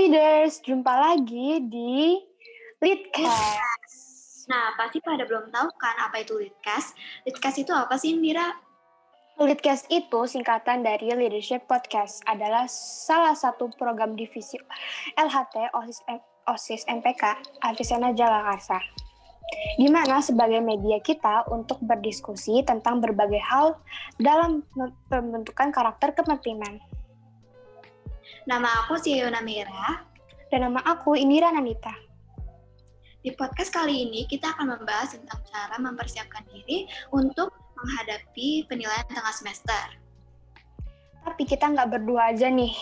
Leaders, jumpa lagi di Leadcast. Nah, pasti pada belum tahu kan apa itu Leadcast. Leadcast itu apa sih, Indira? Leadcast itu singkatan dari Leadership Podcast, adalah salah satu program divisi LHT OSIS MPK Avicenna Jagakarsa, di mana sebagai media kita untuk berdiskusi tentang berbagai hal dalam pembentukan karakter kepemimpinan. Nama aku Yuna Mira. Dan nama aku Indira Nanita. Di podcast kali ini kita akan membahas tentang cara mempersiapkan diri untuk menghadapi penilaian tengah semester. Tapi kita nggak berdua aja nih,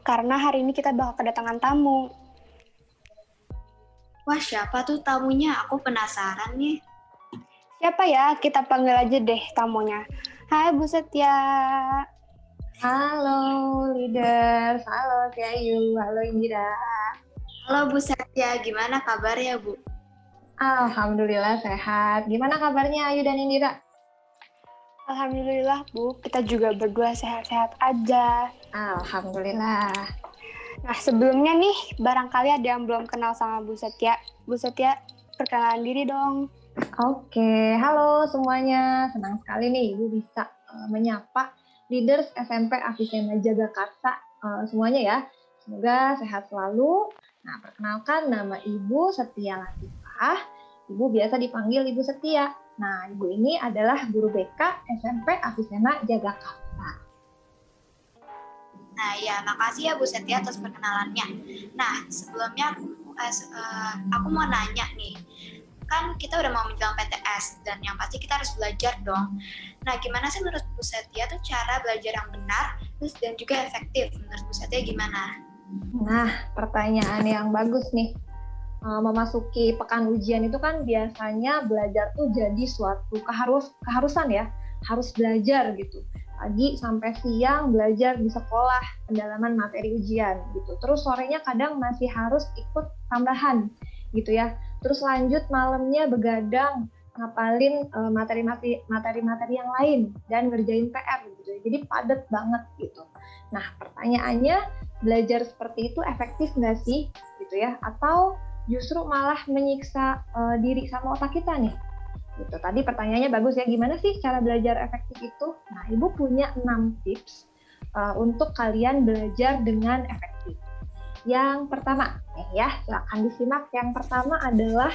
karena hari ini kita bakal kedatangan tamu. Wah, siapa tuh tamunya? Aku penasaran nih. Siapa ya? Kita panggil aja deh tamunya. Hai Bu Setia. Halo leaders, halo Ayu, halo Indira. Halo Bu Setia, gimana kabarnya Bu? Alhamdulillah sehat. Gimana kabarnya Ayu dan Indira? Alhamdulillah Bu, kita juga berdua sehat-sehat aja. Alhamdulillah. Nah sebelumnya nih, barangkali ada yang belum kenal sama Bu Setia. Bu Setia, perkenalan diri dong. Oke, halo semuanya. Senang sekali nih Ibu bisa menyapa leaders SMP Avicenna Jagakarsa semuanya ya. Semoga sehat selalu. Nah, perkenalkan nama Ibu Setia Latifah. Ibu biasa dipanggil Ibu Setia. Nah, Ibu ini adalah guru BK SMP Avicenna Jagakarsa. Nah ya, makasih ya Bu Setia atas perkenalannya. Nah, sebelumnya aku mau nanya nih. Kan kita udah mau menjelang PTS, dan yang pasti kita harus belajar dong. Nah, gimana sih menurut Bu Setia tuh cara belajar yang benar, terus dan juga efektif? Menurut Bu Setia gimana? Nah, pertanyaan yang bagus nih. Memasuki pekan ujian itu kan biasanya belajar tuh jadi suatu keharusan ya, harus belajar gitu. Pagi sampai siang belajar di sekolah, pendalaman materi ujian gitu. Terus sorenya kadang masih harus ikut tambahan gitu ya. Terus lanjut malamnya begadang ngapalin materi-materi yang lain dan ngerjain PR gitu. Jadi padat banget gitu. Nah, pertanyaannya, belajar seperti itu efektif nggak sih gitu ya? Atau justru malah menyiksa diri sama otak kita nih? Gitu. Tadi pertanyaannya bagus ya, gimana sih cara belajar efektif itu? Nah, Ibu punya 6 tips untuk kalian belajar dengan efektif. Yang pertama, ya silakan disimak. Yang pertama adalah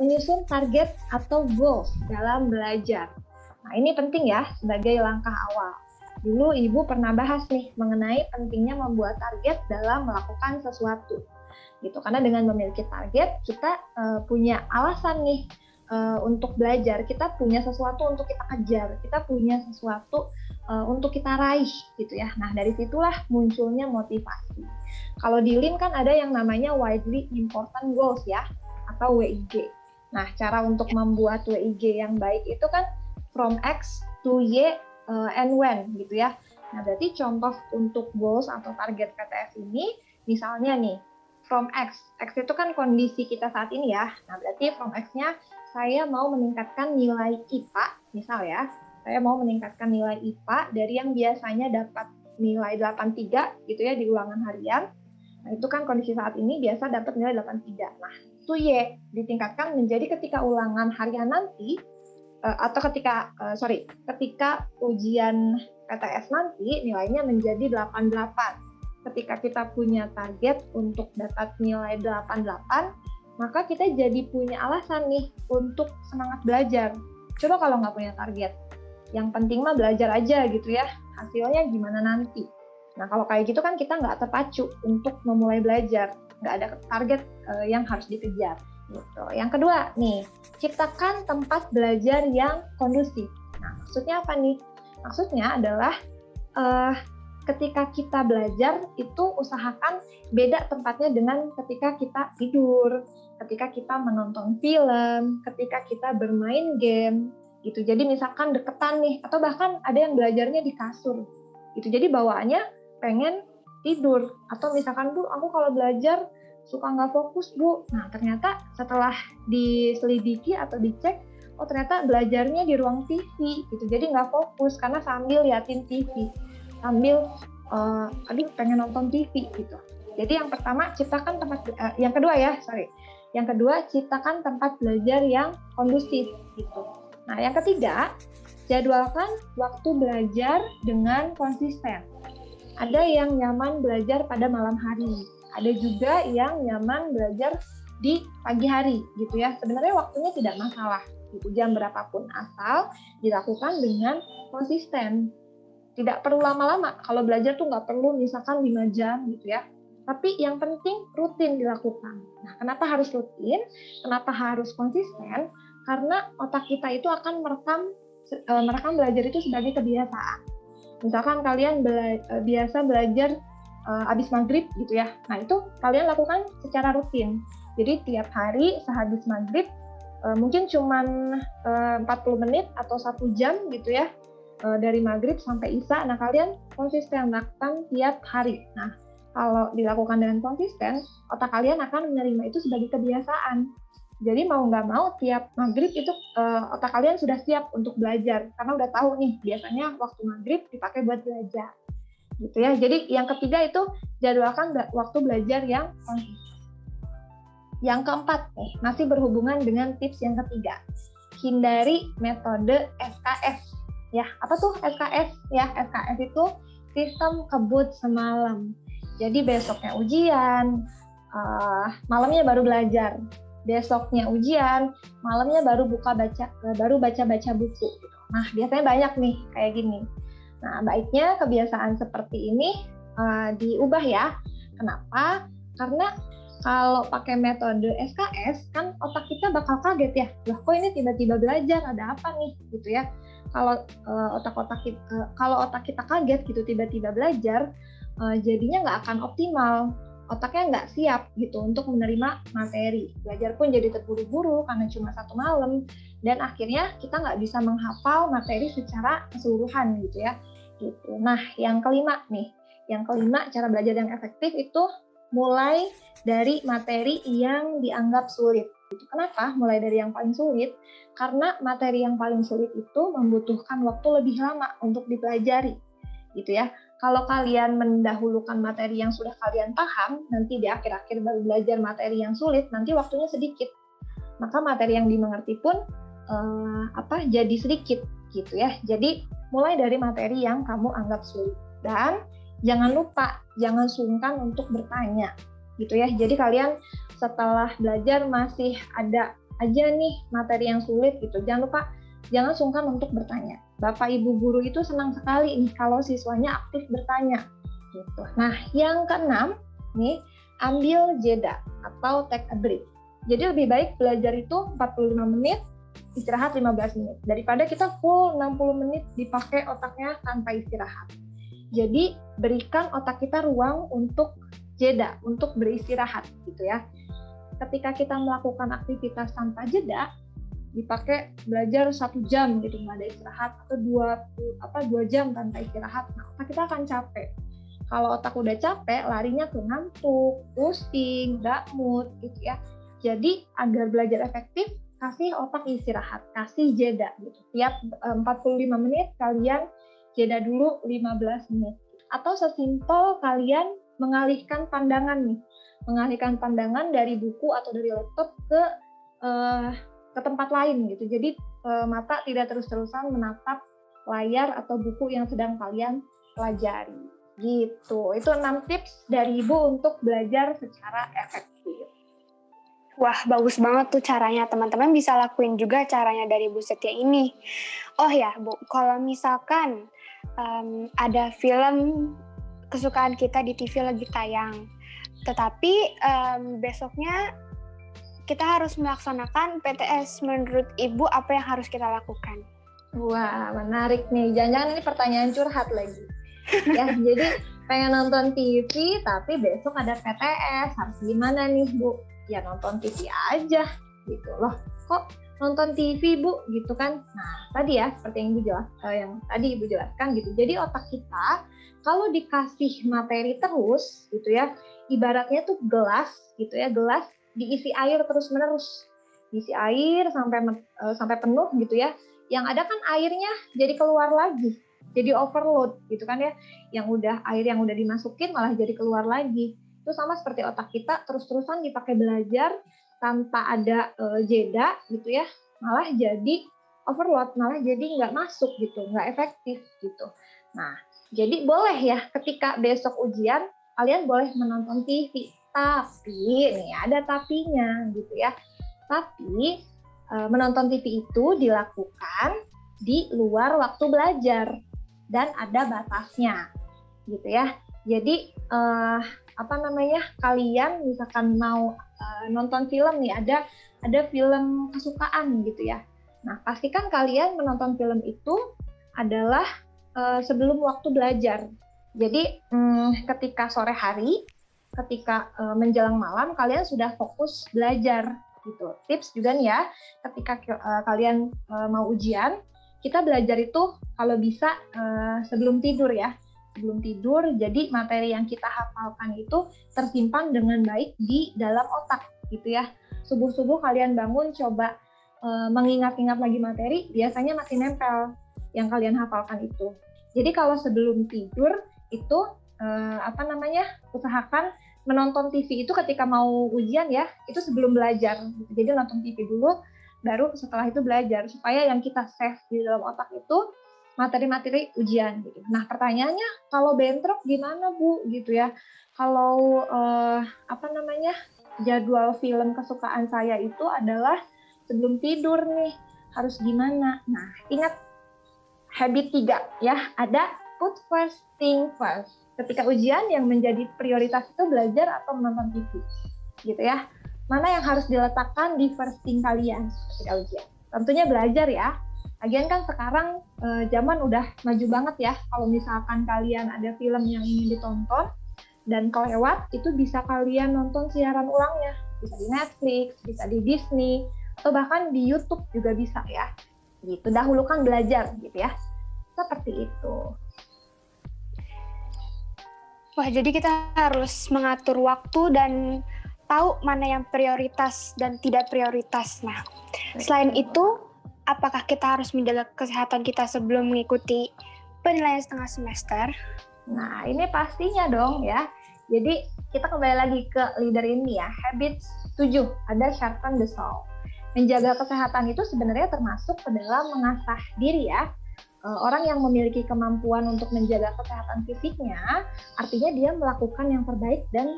menyusun target atau goals dalam belajar. Nah, ini penting ya sebagai langkah awal. Dulu Ibu pernah bahas nih mengenai pentingnya membuat target dalam melakukan sesuatu. Gitu. Karena dengan memiliki target, kita punya alasan nih untuk belajar, kita punya sesuatu untuk kita kejar, kita punya sesuatu untuk kita raih gitu ya. Nah, dari situlah munculnya motivasi. Kalau di LIN kan ada yang namanya widely important goals ya, atau WIG. Nah, cara untuk membuat WIG yang baik itu kan from X to Y and when gitu ya. Nah, berarti contoh untuk goals atau target PTS ini misalnya nih, from X itu kan kondisi kita saat ini ya. Nah, berarti from X-nya saya mau meningkatkan nilai IPA, misal ya. Saya mau meningkatkan nilai IPA dari yang biasanya dapat nilai 83 gitu ya di ulangan harian. Nah, itu kan kondisi saat ini biasa dapat nilai 83. Nah, itu Y ditingkatkan menjadi ketika ulangan harian nanti atau ketika ujian PTS nanti nilainya menjadi 88. Ketika kita punya target untuk dapat nilai 88, maka kita jadi punya alasan nih untuk semangat belajar. Coba kalau nggak punya target, yang penting mah belajar aja gitu ya, hasilnya gimana nanti. Nah, kalau kayak gitu kan kita nggak terpacu untuk memulai belajar, nggak ada target yang harus dikejar. Gitu. Yang kedua nih, ciptakan tempat belajar yang kondusif. Nah, maksudnya apa nih? Maksudnya adalah ketika kita belajar itu usahakan beda tempatnya dengan ketika kita tidur, ketika kita menonton film, ketika kita bermain game gitu. Jadi misalkan deketan nih, atau bahkan ada yang belajarnya di kasur gitu. Jadi bawaannya pengen tidur, atau misalkan Bu, aku kalau belajar suka nggak fokus Bu. Nah, ternyata setelah diselidiki atau dicek, oh ternyata belajarnya di ruang TV gitu. Jadi nggak fokus karena sambil liatin TV, sambil pengen nonton TV gitu. Jadi yang pertama ciptakan yang kedua ciptakan tempat belajar yang kondusif gitu. Nah, yang ketiga, jadwalkan waktu belajar dengan konsisten. Ada yang nyaman belajar pada malam hari, ada juga yang nyaman belajar di pagi hari gitu ya. Sebenarnya waktunya tidak masalah, gitu, jam berapapun asal dilakukan dengan konsisten. Tidak perlu lama-lama. Kalau belajar tuh nggak perlu misalkan 5 jam gitu ya. Tapi yang penting rutin dilakukan. Nah, kenapa harus rutin? Kenapa harus konsisten? Karena otak kita itu akan merekam belajar itu sebagai kebiasaan. Misalkan kalian biasa belajar habis maghrib gitu ya. Nah, itu kalian lakukan secara rutin. Jadi tiap hari sehabis maghrib mungkin cuma 40 menit atau 1 jam gitu ya, dari maghrib sampai isya. Nah, kalian konsisten lakukan tiap hari. Nah, kalau dilakukan dengan konsisten, otak kalian akan menerima itu sebagai kebiasaan. Jadi mau nggak mau tiap maghrib itu otak kalian sudah siap untuk belajar karena udah tahu nih biasanya waktu maghrib dipakai buat belajar, gitu ya. Jadi yang ketiga itu jadwalkan waktu belajar yang konsisten. Yang keempat nih masih berhubungan dengan tips yang ketiga, hindari metode SKS. Ya, apa tuh SKS? Ya, SKS itu sistem kebut semalam. Jadi besoknya ujian, malamnya baru belajar. Besoknya ujian, malamnya baru baca-baca buku. Nah, biasanya banyak nih kayak gini. Nah, baiknya kebiasaan seperti ini diubah ya. Kenapa? Karena kalau pakai metode SKS, kan otak kita bakal kaget ya. Loh, kok ini tiba-tiba belajar, ada apa nih? Gitu ya. Kalau otak kita kaget gitu tiba-tiba belajar, jadinya nggak akan optimal. Otaknya nggak siap gitu untuk menerima materi. Belajar pun jadi terburu-buru karena cuma 1 malam, dan akhirnya kita nggak bisa menghafal materi secara keseluruhan gitu ya. Gitu. Nah, yang kelima cara belajar yang efektif itu mulai dari materi yang dianggap sulit. Kenapa? Mulai dari yang paling sulit, karena materi yang paling sulit itu membutuhkan waktu lebih lama untuk dipelajari, gitu ya. Kalau kalian mendahulukan materi yang sudah kalian paham, nanti di akhir-akhir baru belajar materi yang sulit, nanti waktunya sedikit. Maka materi yang dimengerti pun jadi sedikit, gitu ya. Jadi mulai dari materi yang kamu anggap sulit, dan jangan lupa, jangan sungkan untuk bertanya, gitu ya. Jadi kalian setelah belajar masih ada aja nih materi yang sulit gitu, jangan sungkan untuk bertanya. Bapak Ibu guru itu senang sekali nih kalau siswanya aktif bertanya gitu. Nah, yang keenam nih, ambil jeda atau take a break. Jadi lebih baik belajar itu 45 menit, istirahat 15 menit daripada kita full 60 menit dipakai otaknya tanpa istirahat. Jadi berikan otak kita ruang untuk jeda, untuk beristirahat gitu ya. Ketika kita melakukan aktivitas tanpa jeda, dipakai belajar 1 jam gitu nggak ada istirahat, atau 2 jam tanpa istirahat, nah otak kita akan capek. Kalau otak udah capek, larinya ke ngantuk, pusing, nggak mood gitu ya. Jadi agar belajar efektif, kasih otak istirahat, kasih jeda gitu. Tiap 45 menit kalian jeda dulu 15 menit. Atau sesimpel kalian mengalihkan pandangan dari buku atau dari laptop ke tempat lain gitu. Jadi mata tidak terus-terusan menatap layar atau buku yang sedang kalian pelajari. Gitu. Itu 6 tips dari Ibu untuk belajar secara efektif. Wah, bagus banget tuh caranya. Teman-teman bisa lakuin juga caranya dari Bu Setia ini. Oh ya, Bu, kalau misalkan ada film kesukaan kita di TV lagi tayang, tetapi besoknya kita harus melaksanakan PTS. Menurut Ibu, apa yang harus kita lakukan? Wah, menarik nih. Jangan-jangan ini pertanyaan curhat lagi. Ya, jadi pengen nonton TV, tapi besok ada PTS. Harus gimana nih, Bu? Ya nonton TV aja, gitu loh. Kok nonton TV, Bu? Gitu kan? Nah, tadi ya, seperti yang tadi Ibu jelaskan gitu. Jadi otak kita, kalau dikasih materi terus, gitu ya, ibaratnya tuh gelas, gitu ya, gelas diisi air terus-menerus, diisi air sampai penuh gitu ya. Yang ada kan airnya jadi keluar lagi, jadi overload gitu kan ya. Air yang udah dimasukin malah jadi keluar lagi. Itu sama seperti otak kita terus-terusan dipakai belajar tanpa ada jeda gitu ya, malah jadi overload, malah jadi nggak masuk gitu, nggak efektif gitu. Nah, jadi boleh ya ketika besok ujian kalian boleh menonton TV, tapi nih ada tapinya gitu ya. Tapi menonton TV itu dilakukan di luar waktu belajar dan ada batasnya gitu ya. Jadi kalian misalkan mau nonton film nih, ada film kesukaan gitu ya. Nah, pastikan kalian menonton film itu adalah sebelum waktu belajar. Jadi ketika sore hari, ketika menjelang malam kalian sudah fokus belajar gitu. Tips juga nih ya, ketika kalian mau ujian, kita belajar itu kalau bisa sebelum tidur ya. Sebelum tidur, jadi materi yang kita hafalkan itu tersimpan dengan baik di dalam otak gitu ya. Subuh-subuh kalian bangun coba mengingat-ingat lagi materi, biasanya masih nempel yang kalian hafalkan itu. Jadi kalau sebelum tidur itu usahakan menonton TV itu ketika mau ujian ya, itu sebelum belajar. Jadi nonton TV dulu, baru setelah itu belajar supaya yang kita save di dalam otak itu materi-materi ujian gitu. Nah, pertanyaannya kalau bentrok gimana Bu gitu ya? Kalau jadwal film kesukaan saya itu adalah sebelum tidur nih, harus gimana? Nah, ingat habit 3 ya, ada put first thing first. Ketika ujian yang menjadi prioritas itu belajar atau menonton TV gitu ya. Mana yang harus diletakkan di first thing kalian ketika ujian? Tentunya belajar ya. Lagian kan sekarang zaman udah maju banget ya. Kalau misalkan kalian ada film yang ingin ditonton dan kelewat, itu bisa kalian nonton siaran ulangnya. Bisa di Netflix, bisa di Disney, atau bahkan di YouTube juga bisa ya. Gitu, dahulukan belajar gitu ya. Seperti itu. Wah, jadi kita harus mengatur waktu dan tahu mana yang prioritas dan tidak prioritas. Nah, selain itu, apakah kita harus menjaga kesehatan kita sebelum mengikuti penilaian setengah semester? Nah, ini pastinya dong ya. Jadi, kita kembali lagi ke leader ini ya. Habits 7, ada sharpen the soul. Menjaga kesehatan itu sebenarnya termasuk ke dalam mengasah diri ya. Orang yang memiliki kemampuan untuk menjaga kesehatan fisiknya, artinya dia melakukan yang terbaik dan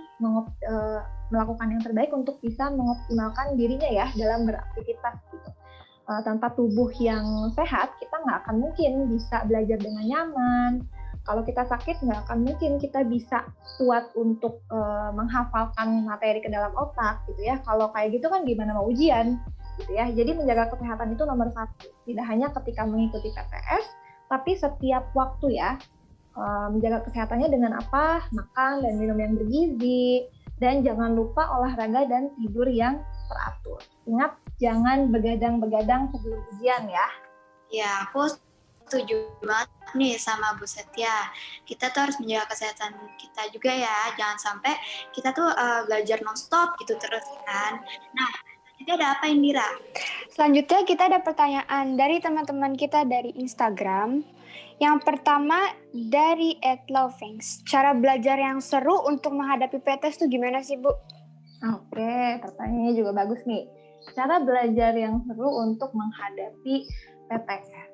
melakukan yang terbaik untuk bisa mengoptimalkan dirinya ya dalam beraktivitas gitu. Tanpa tubuh yang sehat, kita nggak akan mungkin bisa belajar dengan nyaman. Kalau kita sakit, nggak akan mungkin kita bisa kuat untuk menghafalkan materi ke dalam otak gitu ya. Kalau kayak gitu kan gimana mau ujian gitu ya. Jadi menjaga kesehatan itu nomor 1. Tidak hanya ketika mengikuti PTS, tapi setiap waktu ya. Menjaga kesehatannya dengan apa? Makan dan minum yang bergizi, dan jangan lupa olahraga dan tidur yang teratur. Ingat, jangan begadang-begadang sebelum ujian ya. Ya, aku setuju banget nih sama Bu Setia. Kita tuh harus menjaga kesehatan kita juga ya. Jangan sampai kita tuh belajar non-stop gitu terus kan. Nah, jadi ada apa Indira? Selanjutnya kita ada pertanyaan dari teman-teman kita dari Instagram. Yang pertama dari @lovings. Cara belajar yang seru untuk menghadapi PTS itu gimana sih Bu? Oke, pertanyaannya juga bagus nih. Cara belajar yang seru untuk menghadapi PTS.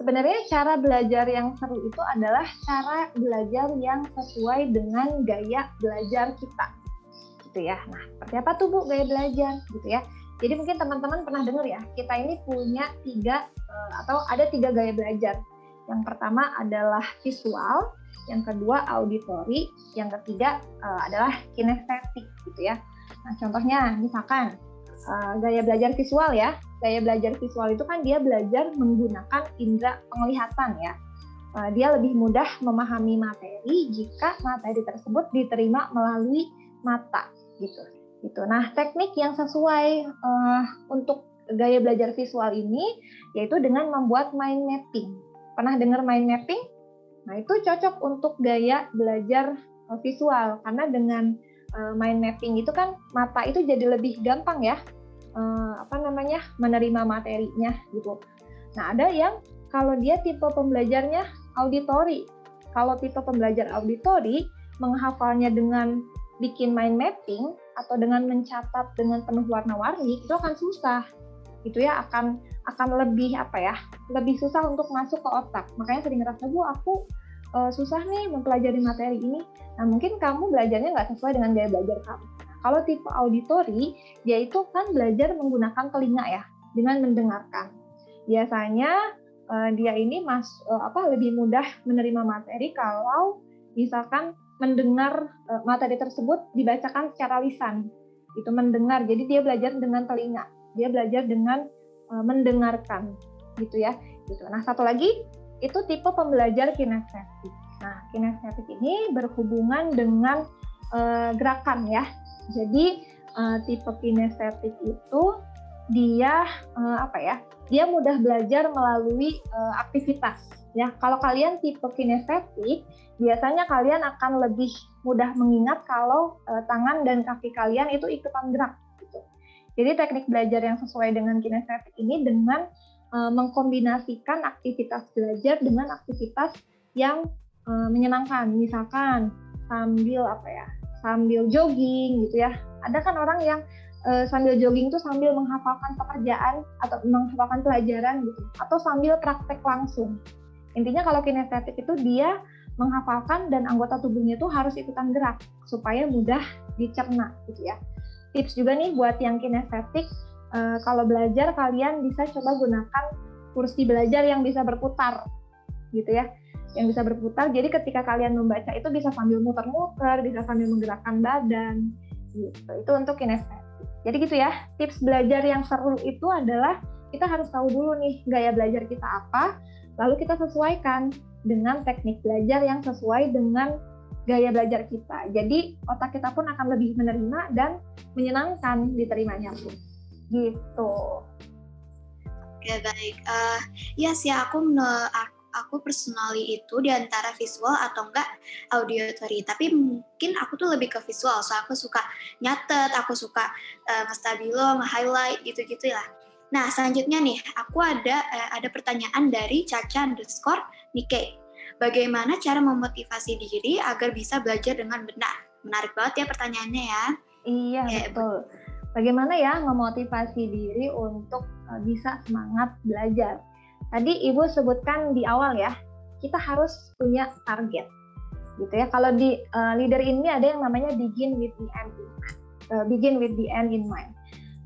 Sebenarnya cara belajar yang seru itu adalah cara belajar yang sesuai dengan gaya belajar kita. Gitu ya. Nah, seperti apa tuh Bu gaya belajar gitu ya. Jadi mungkin teman-teman pernah dengar ya, kita ini punya ada tiga gaya belajar. Yang pertama adalah visual, yang kedua auditory, yang ketiga adalah kinestetik gitu ya. Nah, contohnya misalkan gaya belajar visual ya. Gaya belajar visual itu kan dia belajar menggunakan indera penglihatan ya. Dia lebih mudah memahami materi jika materi tersebut diterima melalui mata gitu. Nah, teknik yang sesuai untuk gaya belajar visual ini yaitu dengan membuat mind mapping. Pernah dengar mind mapping? Nah, itu cocok untuk gaya belajar visual karena dengan mind mapping itu kan mata itu jadi lebih gampang ya menerima materinya gitu. Nah, ada yang kalau dia tipe pembelajarnya auditory. Kalau tipe pembelajar auditory menghafalnya dengan bikin mind mapping atau dengan mencatat dengan penuh warna-warni itu akan susah gitu ya, akan lebih lebih susah untuk masuk ke otak. Makanya sering ngerasa, Bu, aku susah nih mempelajari materi ini. Nah, mungkin kamu belajarnya nggak sesuai dengan gaya belajar kamu. Kalau tipe auditori, dia itu kan belajar menggunakan telinga ya, dengan mendengarkan. Biasanya dia ini lebih mudah menerima materi kalau misalkan mendengar materi tersebut dibacakan secara lisan. Itu mendengar, jadi dia belajar dengan telinga. Dia belajar dengan mendengarkan gitu ya. Gitu. Nah, satu lagi itu tipe pembelajar kinestetik. Nah, kinestetik ini berhubungan dengan gerakan ya. Jadi tipe kinestetik itu dia dia mudah belajar melalui aktivitas ya. Kalau kalian tipe kinestetik, biasanya kalian akan lebih mudah mengingat kalau tangan dan kaki kalian itu ikutan gerak gitu. Jadi teknik belajar yang sesuai dengan kinestetik ini dengan mengkombinasikan aktivitas belajar dengan aktivitas yang menyenangkan. Misalkan sambil jogging gitu ya. Ada kan orang yang sambil jogging tuh sambil menghafalkan pekerjaan atau menghafalkan pelajaran gitu, atau sambil praktek langsung. Intinya kalau kinestetik itu dia menghafalkan dan anggota tubuhnya itu harus ikutan gerak supaya mudah dicerna gitu ya. Tips juga nih buat yang kinestetik, kalau belajar kalian bisa coba gunakan kursi belajar yang bisa berputar gitu ya, yang bisa berputar. Jadi ketika kalian membaca itu bisa sambil muter-muter, bisa sambil menggerakkan badan gitu. Itu untuk kinestetik. Jadi gitu ya, tips belajar yang seru itu adalah kita harus tahu dulu nih gaya belajar kita apa, lalu kita sesuaikan dengan teknik belajar yang sesuai dengan gaya belajar kita. Jadi otak kita pun akan lebih menerima dan menyenangkan diterimanya pun. Gitu. Oke, baik. Ya sih, aku personally itu di antara visual atau enggak auditory, tapi mungkin aku tuh lebih ke visual, so aku suka nyatet, aku suka nge-stabilo, nge-highlight gitu-gitu lah. Nah, selanjutnya nih, aku ada pertanyaan dari Caca_Nike. Bagaimana cara memotivasi diri agar bisa belajar dengan benar? Menarik banget ya pertanyaannya ya. Iya, betul. Bagaimana ya memotivasi diri untuk bisa semangat belajar? Tadi Ibu sebutkan di awal ya, kita harus punya target, gitu ya. Kalau di leader ini ada yang namanya begin with the end in mind.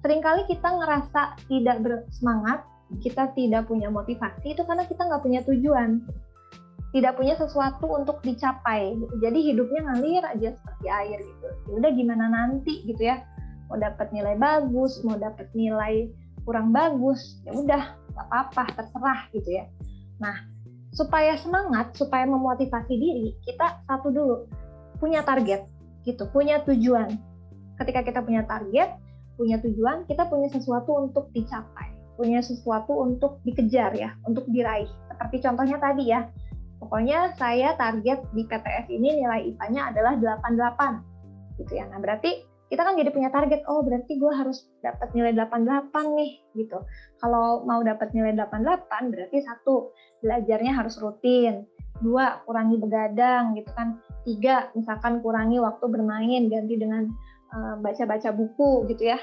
Seringkali kita ngerasa tidak bersemangat, kita tidak punya motivasi itu karena kita nggak punya tujuan, tidak punya sesuatu untuk dicapai. Gitu. Jadi hidupnya ngalir aja seperti air gitu. Ya udah gimana nanti gitu ya. Mau dapat nilai bagus, mau dapat nilai kurang bagus, ya udah nggak apa-apa, terserah gitu ya. Nah, supaya semangat, supaya memotivasi diri, kita satu dulu punya target, gitu, punya tujuan. Ketika kita punya target, punya tujuan, kita punya sesuatu untuk dicapai, punya sesuatu untuk dikejar ya, untuk diraih. Seperti contohnya tadi ya, pokoknya saya target di PTS ini nilai IPA-nya adalah 88, gitu ya. Nah, berarti kita kan jadi punya target, oh berarti gue harus dapat nilai 88 nih, gitu. Kalau mau dapat nilai 88, berarti 1, belajarnya harus rutin. 2, kurangi begadang, gitu kan. 3, misalkan kurangi waktu bermain, ganti dengan baca-baca buku, gitu ya.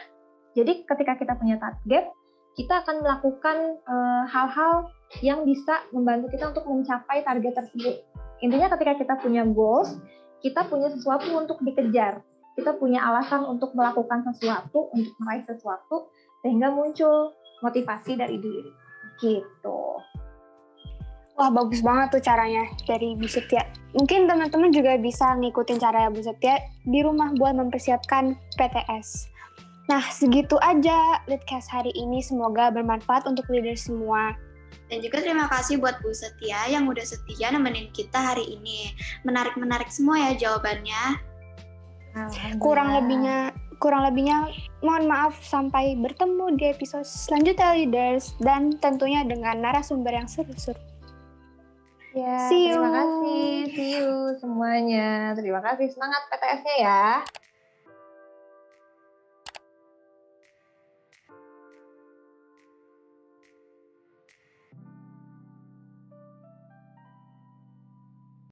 Jadi ketika kita punya target, kita akan melakukan hal-hal yang bisa membantu kita untuk mencapai target tersebut. Intinya ketika kita punya goals, kita punya sesuatu untuk dikejar. Kita punya alasan untuk melakukan sesuatu, untuk meraih sesuatu, sehingga muncul motivasi dari diri. Gitu. Wah, bagus banget tuh caranya dari Bu Setia. Mungkin teman-teman juga bisa ngikutin cara Bu Setia di rumah buat mempersiapkan PTS. Nah, segitu aja Leadcast hari ini. Semoga bermanfaat untuk leader semua. Dan juga terima kasih buat Bu Setia yang udah setia nemenin kita hari ini. Menarik-menarik semua ya jawabannya. Kurang lebihnya mohon maaf. Sampai bertemu di episode selanjutnya leaders, dan tentunya dengan narasumber yang seru-seru. Ya, terima kasih. See you semuanya. Terima kasih. Semangat PTS-nya ya.